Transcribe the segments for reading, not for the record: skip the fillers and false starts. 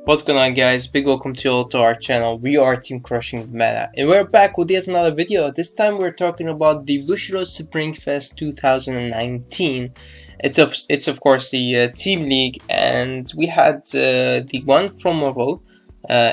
What's going on, guys? Big welcome to you all to our channel. We are Team Crushing the Meta, and we're back with yet another video. This time we're talking about the Bushiroad Spring Fest 2019. It's of course the team league, and we had the one from MOUVAUX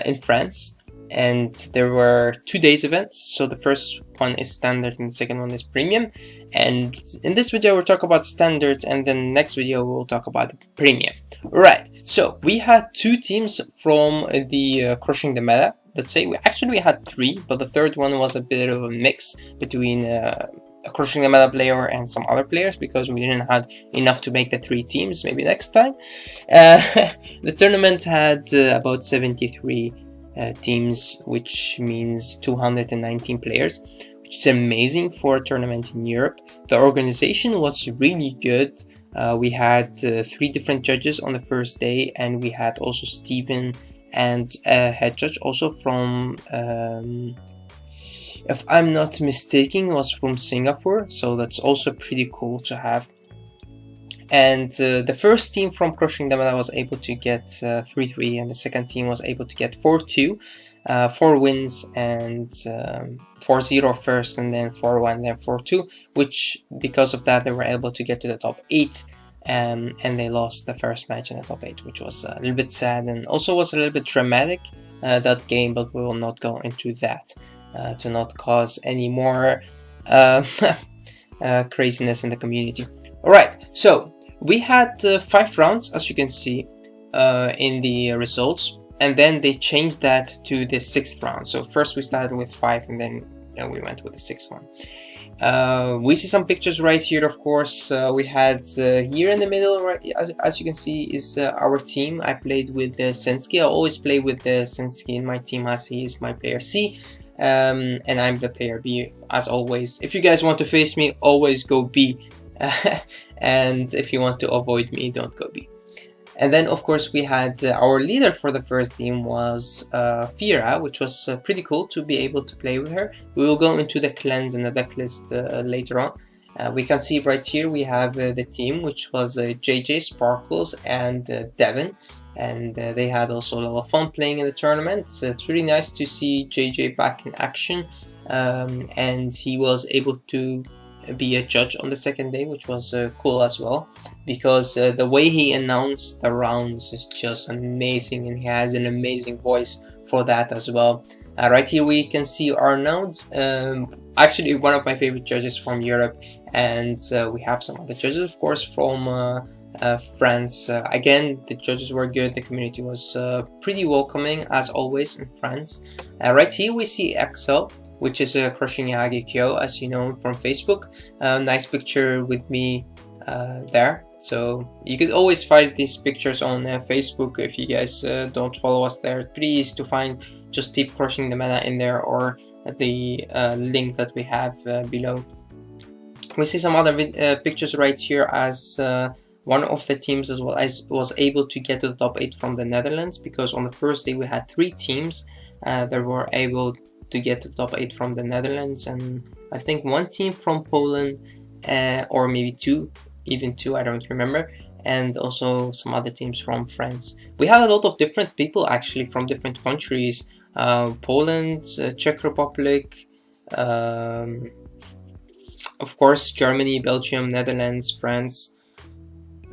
in France, and there were 2 days events. So the first one is standard and the second one is premium. And in this video we'll talk about standard, and then next video we'll talk about the premium. Right, so we had 2 teams from the Crushing the Meta. Let's say we had 3, but the third one was a bit of a mix between a Crushing the Meta player and some other players, because we didn't have enough to make the 3 teams. Maybe next time. The tournament had about 73 teams, which means 219 players, which is amazing for a tournament in Europe. The organization was really good. We had 3 different judges on the first day, and we had also Steven and a head judge also from, if I'm not mistaken, was from Singapore, so that's also pretty cool to have. And the first team from Crushing the Meta was able to get 3-3, and the second team was able to get 4-2, 4 wins, and 4-0 first, and then 4-1, then 4-2, which because of that they were able to get to the top 8, and they lost the first match in the top 8, which was a little bit sad, and also was a little bit dramatic, that game, but we will not go into that to not cause any more craziness in the community. Alright, so we had 5 rounds, as you can see in the results, and then they changed that to the 6th round. So first we started with 5, and then we went with the 6th one. We see some pictures right here. Of course, we had here in the middle, right, as you can see, is our team. I played with Sensky. I always play with Sensky in my team, as he is my player C, and I'm the player B, as always. If you guys want to face me, always go B, and if you want to avoid me, don't go B. And then of course we had our leader for the first team was Fira, which was pretty cool to be able to play with her. We will go into the clans and the deck list later on. We can see right here we have the team, which was JJ, Sparkles, and Devin, and they had also a lot of fun playing in the tournament. So it's really nice to see JJ back in action, and he was able to be a judge on the second day, which was cool as well, because the way he announced the rounds is just amazing, and he has an amazing voice for that as well. Right here we can see our nodes, actually one of my favorite judges from Europe, and we have some other judges of course from France. Again, the judges were good, the community was pretty welcoming as always in France. Right here we see Excel, which is Crushing Kyo, as you know from Facebook. Nice picture with me there. So you could always find these pictures on Facebook if you guys don't follow us there. Pretty easy to find. Just type Crushing the Meta in there, or the link that we have below. We see some other pictures right here, as one of the teams as well as was able to get to the top 8 from the Netherlands, because on the first day we had 3 teams that were able to get to the top 8 from the Netherlands, and I think 1 team from Poland, or maybe 2, even 2, I don't remember, and also some other teams from France. We had a lot of different people actually from different countries, Poland, Czech Republic, of course Germany, Belgium, Netherlands, France.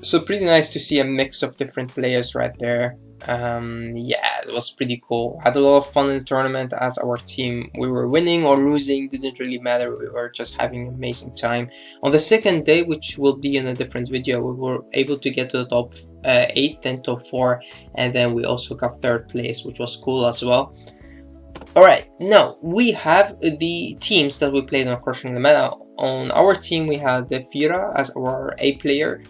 So pretty nice to see a mix of different players right there. Yeah, it was pretty cool. Had a lot of fun in the tournament as our team. We were winning or losing, didn't really matter. We were just having an amazing time. On the second day, which will be in a different video, we were able to get to the top 8, then top 4, and then we also got 3rd place, which was cool as well. Alright, now we have the teams that we played on Crushing the Meta. On our team we had Fira as our A player.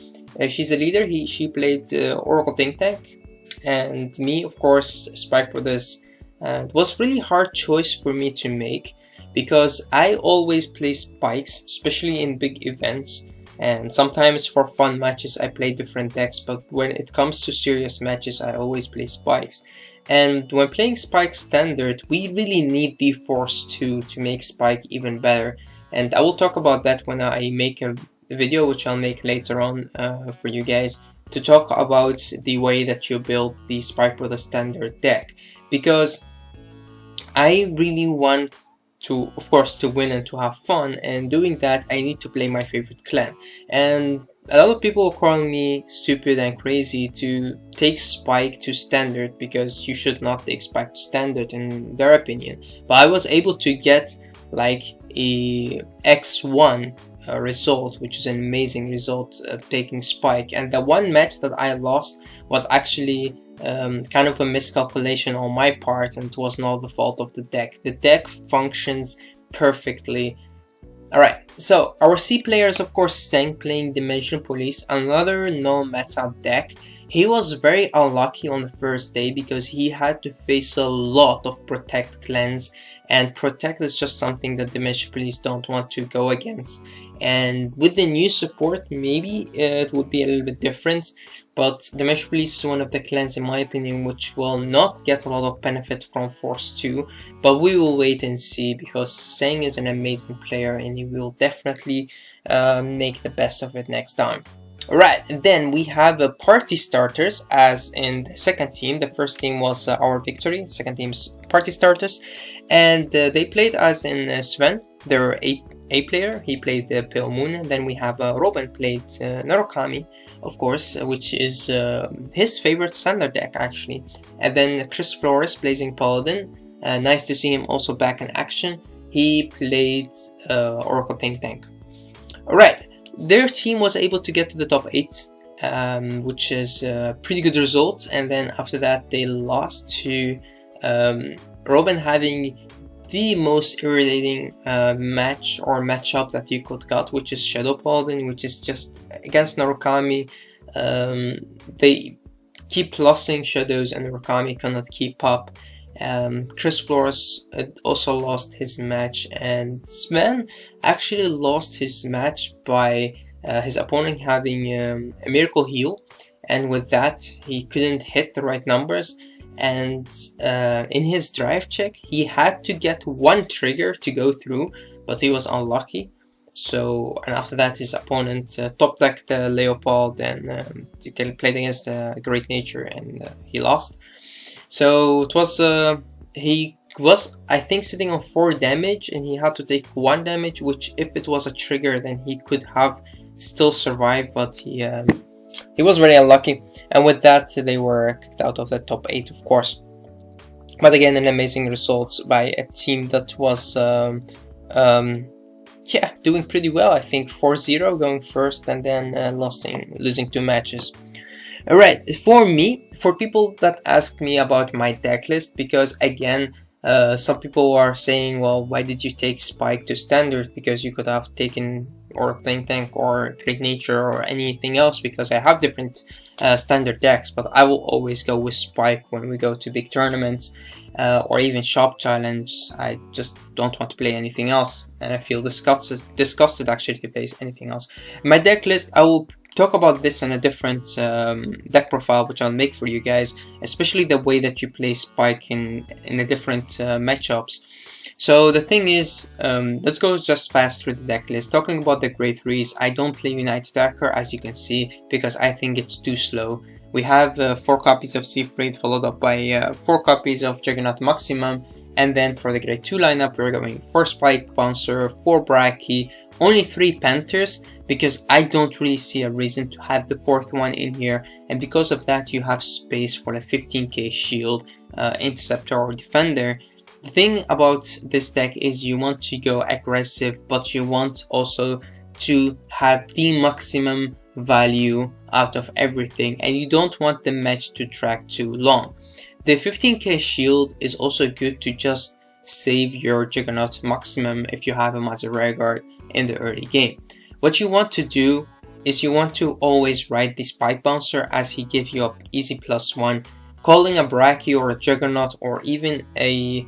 She's a leader. She played Oracle Think Tank, and me, of course, Spike Brothers. It was really hard choice for me to make, because I always play spikes, especially in big events, and sometimes for fun matches I play different decks, but when it comes to serious matches I always play spikes. And when playing Spike Standard, we really need the Force 2 to make Spike even better, and I will talk about that when I make a video, which I'll make later on for you guys. to talk about the way that you build the Spike with a standard deck, because I really want to, of course, to win and to have fun, and doing that I need to play my favorite clan. And a lot of people call me stupid and crazy to take Spike to standard, because you should not take Spike to standard in their opinion. But I was able to get like a X1 result, which is an amazing result, taking Spike. And the one match that I lost was actually kind of a miscalculation on my part, and it was not the fault of the deck. The deck functions perfectly. Alright, so our C player is of course Sang, playing Dimension Police, another no-meta deck. He was very unlucky on the first day because he had to face a lot of Protect clans, and Protect is just something that Dimension Police don't want to go against. And with the new support, maybe it would be a little bit different, but Dimension Police is one of the clans, in my opinion, which will not get a lot of benefit from Force 2, but we will wait and see, because Sang is an amazing player and he will definitely make the best of it next time. Alright, then we have party starters, as in the second team. The first team was our victory, second team's party starters, and they played as in Sven, their A player. He played Pale Moon. Then we have Robin played Narukami, of course, which is his favorite standard deck actually. And then Chris Flores blazing Paladin. Nice to see him also back in action. He played Oracle Tank. Alright, their team was able to get to the top 8, which is pretty good results. And then after that they lost to Robin having the most irritating matchup that you could got, which is Shadow Paladin, which is just against Narukami. They keep losing Shadows and Narukami cannot keep up. Chris Flores also lost his match, and Sven actually lost his match by his opponent having a Miracle Heal, and with that he couldn't hit the right numbers. And in his drive check he had to get one trigger to go through, but he was unlucky. So, and after that his opponent top decked Leopold and played against Great Nature, and he lost. So it was he was, I think, sitting on 4 damage, and he had to take 1 damage, which if it was a trigger then he could have still survived, but he was very unlucky, and with that they were kicked out of the top 8, of course. But again, an amazing result by a team that was yeah, doing pretty well. I think 4-0 going first, and then losing 2 matches. Alright, for me, for people that ask me about my deck list, because again, some people are saying, well, why did you take Spike to standard? Because you could have taken or Tank or Great Nature or anything else, because I have different standard decks, but I will always go with Spike when we go to big tournaments or even shop challenge. I just don't want to play anything else, and I feel disgusted actually to play anything else. My deck list, I will talk about this in a different deck profile, which I'll make for you guys, especially the way that you play Spike in the different matchups. So the thing is, let's go just fast through the deck list. Talking about the Grade 3s, I don't play United Attacker, as you can see, because I think it's too slow. We have 4 copies of Seafreight, followed up by 4 copies of Juggernaut Maximum, and then for the Grade 2 lineup, we're going 4 Spike Bouncer, 4 Braki, only 3 Panthers, because I don't really see a reason to have the 4th one in here, and because of that you have space for the 15k shield, Interceptor or Defender. The thing about this deck is you want to go aggressive, but you want also to have the maximum value out of everything, and you don't want the match to drag too long. The 15k shield is also good to just save your Juggernaut Maximum if you have him as a rearguard in the early game. What you want to do is you want to always ride the Spike Bouncer, as he gives you up easy +1. Calling a Braki or a Juggernaut or even a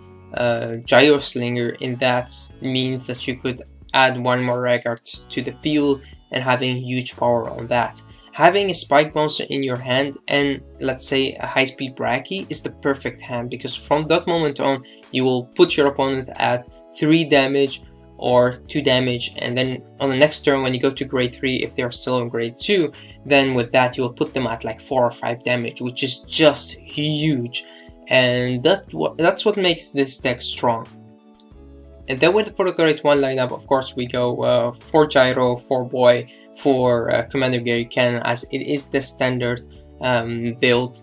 Gyro Slinger in that means that you could add 1 more rearguard to the field and having huge power on that. Having a Spike Bouncer in your hand and let's say a high speed Braki is the perfect hand, because from that moment on you will put your opponent at 3 damage or 2 damage, and then on the next turn when you go to grade 3, if they are still in grade 2, then with that you will put them at like 4 or 5 damage, which is just huge, and that's what makes this deck strong. And then for the grade 1 lineup, of course we go 4 Gyro, 4 Boy, 4 Commander Gary Cannon, as it is the standard build.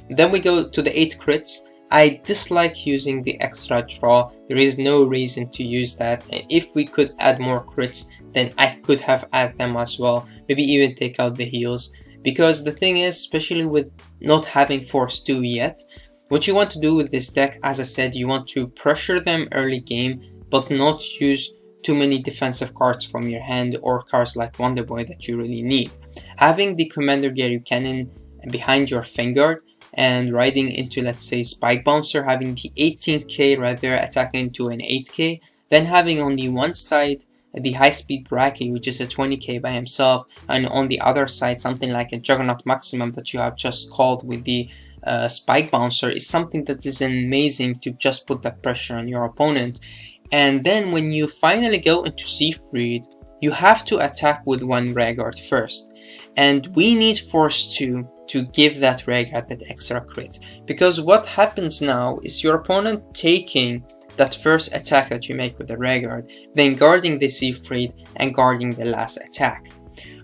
Then we go to the 8 crits. I dislike using the extra draw. There is no reason to use that. And if we could add more crits, then I could have added them as well. Maybe even take out the heals. Because the thing is, especially with not having Force 2 yet, what you want to do with this deck, as I said, you want to pressure them early game, but not use too many defensive cards from your hand or cards like Wonder Boy that you really need. Having the Commander Gary Cannon behind your Vanguard and riding into, let's say, Spike Bouncer, having the 18k right there attacking into an 8k, then having on the one side the high speed Bracky, which is a 20k by himself, and on the other side something like a Juggernaut Maximum that you have just called with the Spike Bouncer, is something that is amazing to just put that pressure on your opponent. And then when you finally go into Siegfried, you have to attack with 1 Vanguard first, and we need Force 2 to give that Vanguard that extra crit, because what happens now is your opponent taking that first attack that you make with the Vanguard, then guarding the Siegfried and guarding the last attack.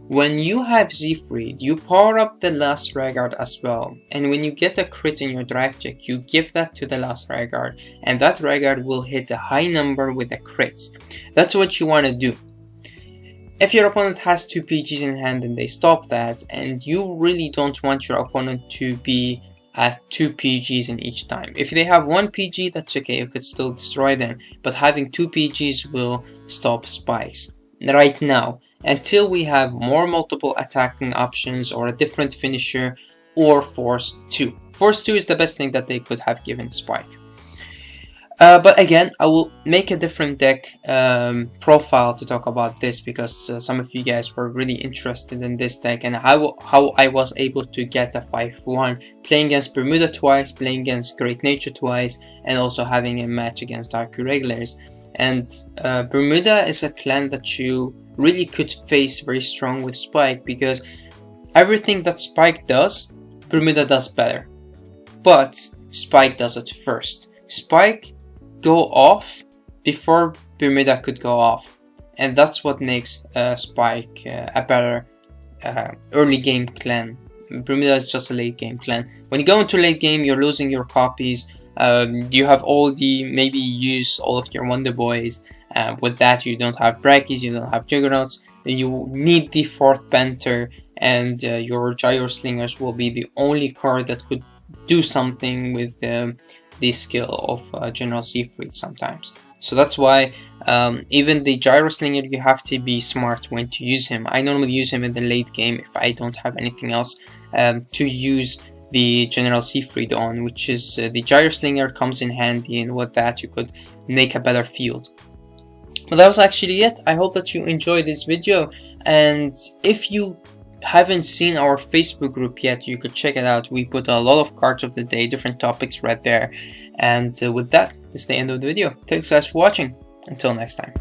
When you have Siegfried, you power up the last Vanguard as well, and when you get a crit in your drive check, you give that to the last Vanguard, and that Vanguard will hit a high number with the crits. That's what you want to do. If your opponent has 2 PGs in hand and they stop that, and you really don't want your opponent to be at 2 PGs in each time. If they have 1 PG, that's okay, you could still destroy them, but having 2 PGs will stop spikes. Right now, until we have more multiple attacking options or a different finisher or Force 2. Force 2 is the best thing that they could have given Spike. But again, I will make a different deck profile to talk about this, because some of you guys were really interested in this deck and how I was able to get a 5-1, playing against Bermuda twice, playing against Great Nature twice, and also having a match against Dark Irregulars. And Bermuda is a clan that you really could face very strong with Spike, because everything that Spike does, Bermuda does better. But Spike does it first. Spike go off before Bermuda could go off, and that's what makes Spike a better early game clan. Bermuda is just a late game clan. When you go into late game, you're losing your copies. You have all the, maybe use all of your Wonder Boys. With that, you don't have Brackies, you don't have Juggernauts. You need the 4th Panther, and your Gyro Slingers will be the only card that could do something with the skill of General Siegfried sometimes. So that's why even the Gyro Slinger, you have to be smart when to use him. I normally use him in the late game if I don't have anything else to use the General Siegfried on, which is the Gyro Slinger comes in handy, and with that you could make a better field. But that was actually it. I hope that you enjoyed this video, and if you haven't seen our Facebook group yet, you could check it out. We put a lot of cards of the day, different topics right there. And with that, this is the end of the video. Thanks guys for watching. Until next time.